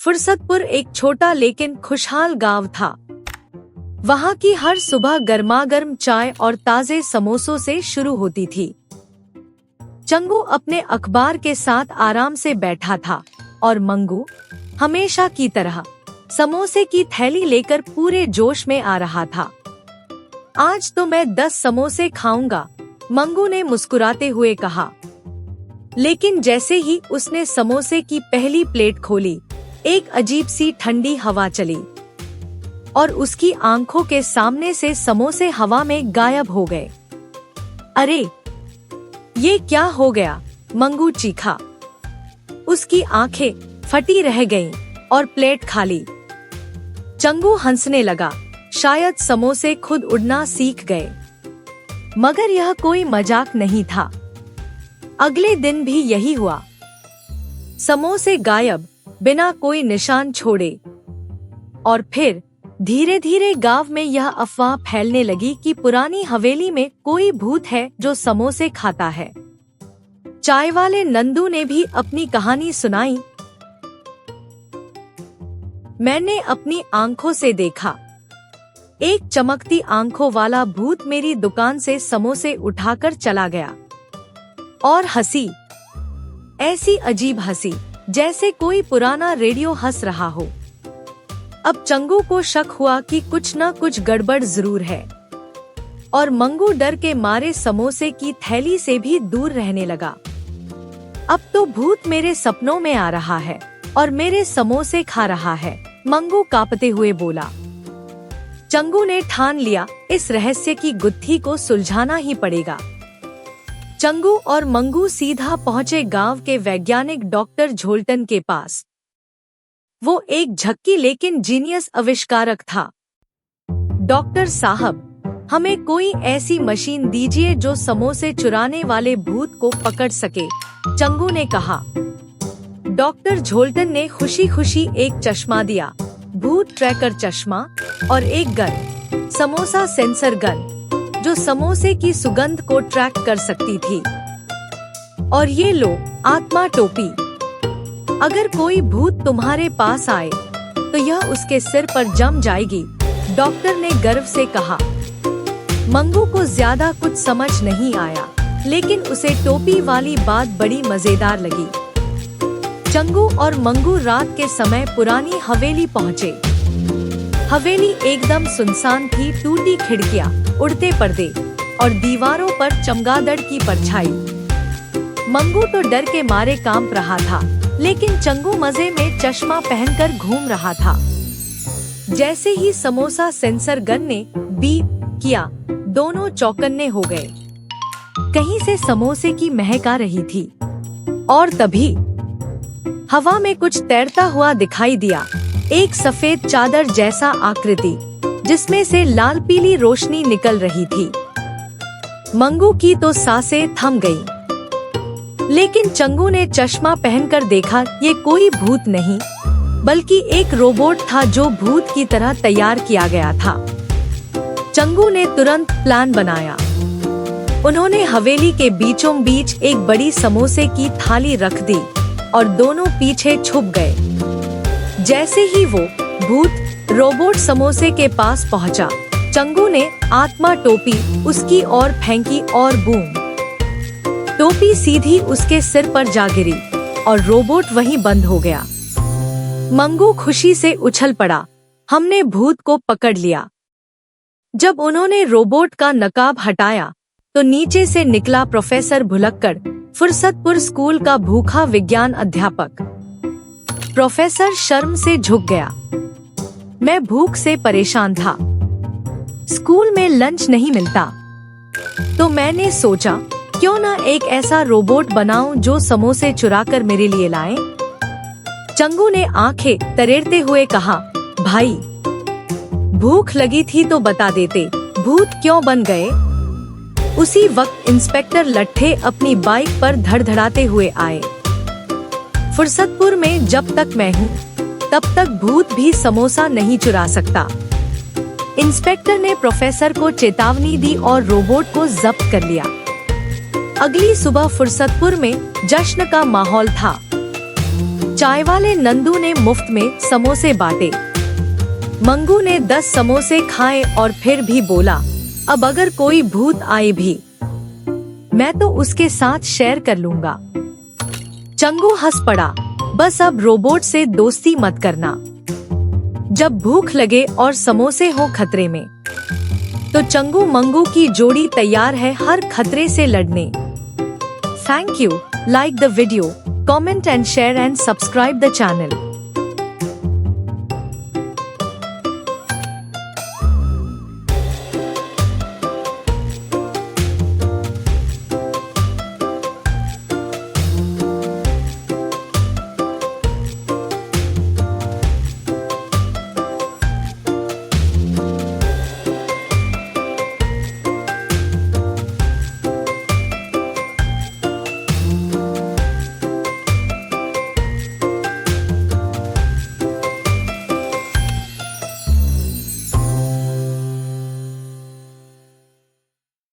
फुर्सतपुर एक छोटा लेकिन खुशहाल गांव था। वहां की हर सुबह गर्मागर्म चाय और ताजे समोसों से शुरू होती थी। चंगू अपने अखबार के साथ आराम से बैठा था और मंगू हमेशा की तरह समोसे की थैली लेकर पूरे जोश में आ रहा था। आज तो मैं 10 समोसे खाऊंगा, मंगू ने मुस्कुराते हुए कहा। लेकिन जैसे ही उसने समोसे की पहली प्लेट खोली, एक अजीब सी ठंडी हवा चली और उसकी आंखों के सामने से समोसे हवा में गायब हो गए। अरे, ये क्या हो गया? मंगू चीखा। उसकी आंखें फटी रह गईं और प्लेट खाली। चंगू हंसने लगा। शायद समोसे खुद उड़ना सीख गए। मगर यह कोई मजाक नहीं था। अगले दिन भी यही हुआ। समोसे गायब, बिना कोई निशान छोड़े। और फिर धीरे धीरे गांव में यह अफवाह फैलने लगी कि पुरानी हवेली में कोई भूत है जो समोसे खाता है। चाय वाले नंदू ने भी अपनी कहानी सुनाई। मैंने अपनी आंखों से देखा, एक चमकती आंखों वाला भूत मेरी दुकान से समोसे उठाकर चला गया और हंसी, ऐसी अजीब हंसी जैसे कोई पुराना रेडियो हंस रहा हो। अब चंगू को शक हुआ कि कुछ न कुछ गड़बड़ जरूर है और मंगू डर के मारे समोसे की थैली से भी दूर रहने लगा। अब तो भूत मेरे सपनों में आ रहा है और मेरे समोसे खा रहा है, मंगू कांपते हुए बोला। चंगू ने ठान लिया, इस रहस्य की गुत्थी को सुलझाना ही पड़ेगा। चंगू और मंगू सीधा पहुंचे गांव के वैज्ञानिक डॉक्टर झोल्टन के पास। वो एक झक्की लेकिन जीनियस आविष्कारक था। डॉक्टर साहब, हमें कोई ऐसी मशीन दीजिए जो समोसे चुराने वाले भूत को पकड़ सके, चंगू ने कहा। डॉक्टर झोल्टन ने खुशी खुशी एक चश्मा दिया, भूत ट्रैकर चश्मा, और एक गन, समोसा सेंसर गन, जो समोसे की सुगंध को ट्रैक कर सकती थी। और ये लो, आत्मा टोपी। अगर कोई भूत तुम्हारे पास आए तो यह उसके सिर पर जम जाएगी, डॉक्टर ने गर्व से कहा। मंगू को ज्यादा कुछ समझ नहीं आया, लेकिन उसे टोपी वाली बात बड़ी मजेदार लगी। चंगू और मंगू रात के समय पुरानी हवेली पहुँचे। हवेली एकदम सुनसान थी। टूटी खिड़कियां, उड़ते पर्दे और दीवारों पर चमगादड़ की परछाई। मंगू तो डर के मारे कांप रहा था, लेकिन चंगू मजे में चश्मा पहनकर घूम रहा था। जैसे ही समोसा सेंसर गन ने बीप किया, दोनों चौकन्ने हो गए। कहीं से समोसे की महक आ रही थी और तभी हवा में कुछ तैरता हुआ दिखाई दिया, एक सफेद चादर जैसा आकृति जिसमें से लाल पीली रोशनी निकल रही थी। मंगू की तो सांसें थम गई, लेकिन चंगू ने चश्मा पहनकर देखा, ये कोई भूत नहीं बल्कि एक रोबोट था जो भूत की तरह तैयार किया गया था। चंगू ने तुरंत प्लान बनाया। उन्होंने हवेली के बीचों बीच एक बड़ी समोसे की थाली रख दी और दोनों पीछे छुप गए। जैसे ही वो भूत रोबोट समोसे के पास पहुंचा, चंगू ने आत्मा टोपी उसकी ओर फेंकी और बूम, टोपी सीधी उसके सिर पर जा गिरी और रोबोट वहीं बंद हो गया। मंगू खुशी से उछल पड़ा, हमने भूत को पकड़ लिया। जब उन्होंने रोबोट का नकाब हटाया तो नीचे से निकला प्रोफेसर भुलक्कड़, फुर्सतपुर स्कूल का भूखा विज्ञान अध्यापक। प्रोफेसर शर्म से झुक गया। मैं भूख से परेशान था, स्कूल में लंच नहीं मिलता, तो मैंने सोचा क्यों ना एक ऐसा रोबोट बनाऊं जो समोसे चुराकर मेरे लिए लाए। चंगू ने आंखें तरेरते हुए कहा, भाई, भूख लगी थी तो बता देते, भूत क्यों बन गए। उसी वक्त इंस्पेक्टर लट्ठे अपनी बाइक पर धड़धड़ाते हुए आए। फुर्सतपुर में जब तक मैं हूँ, तब तक भूत भी समोसा नहीं चुरा सकता। इंस्पेक्टर ने प्रोफेसर को चेतावनी दी और रोबोट को जब्त कर लिया। अगली सुबह फुर्सतपुर में जश्न का माहौल था। चाय वाले नंदू ने मुफ्त में समोसे बांटे। मंगू ने 10 समोसे खाए और फिर भी बोला, अब अगर कोई भूत आए भी मैं तो उसके साथ शेयर कर लूंगा। चंगू हंस पड़ा, बस अब रोबोट से दोस्ती मत करना। जब भूख लगे और समोसे हो खतरे में, तो चंगू मंगू की जोड़ी तैयार है हर खतरे से लड़ने। Thank you, like the video, comment and share and subscribe the channel.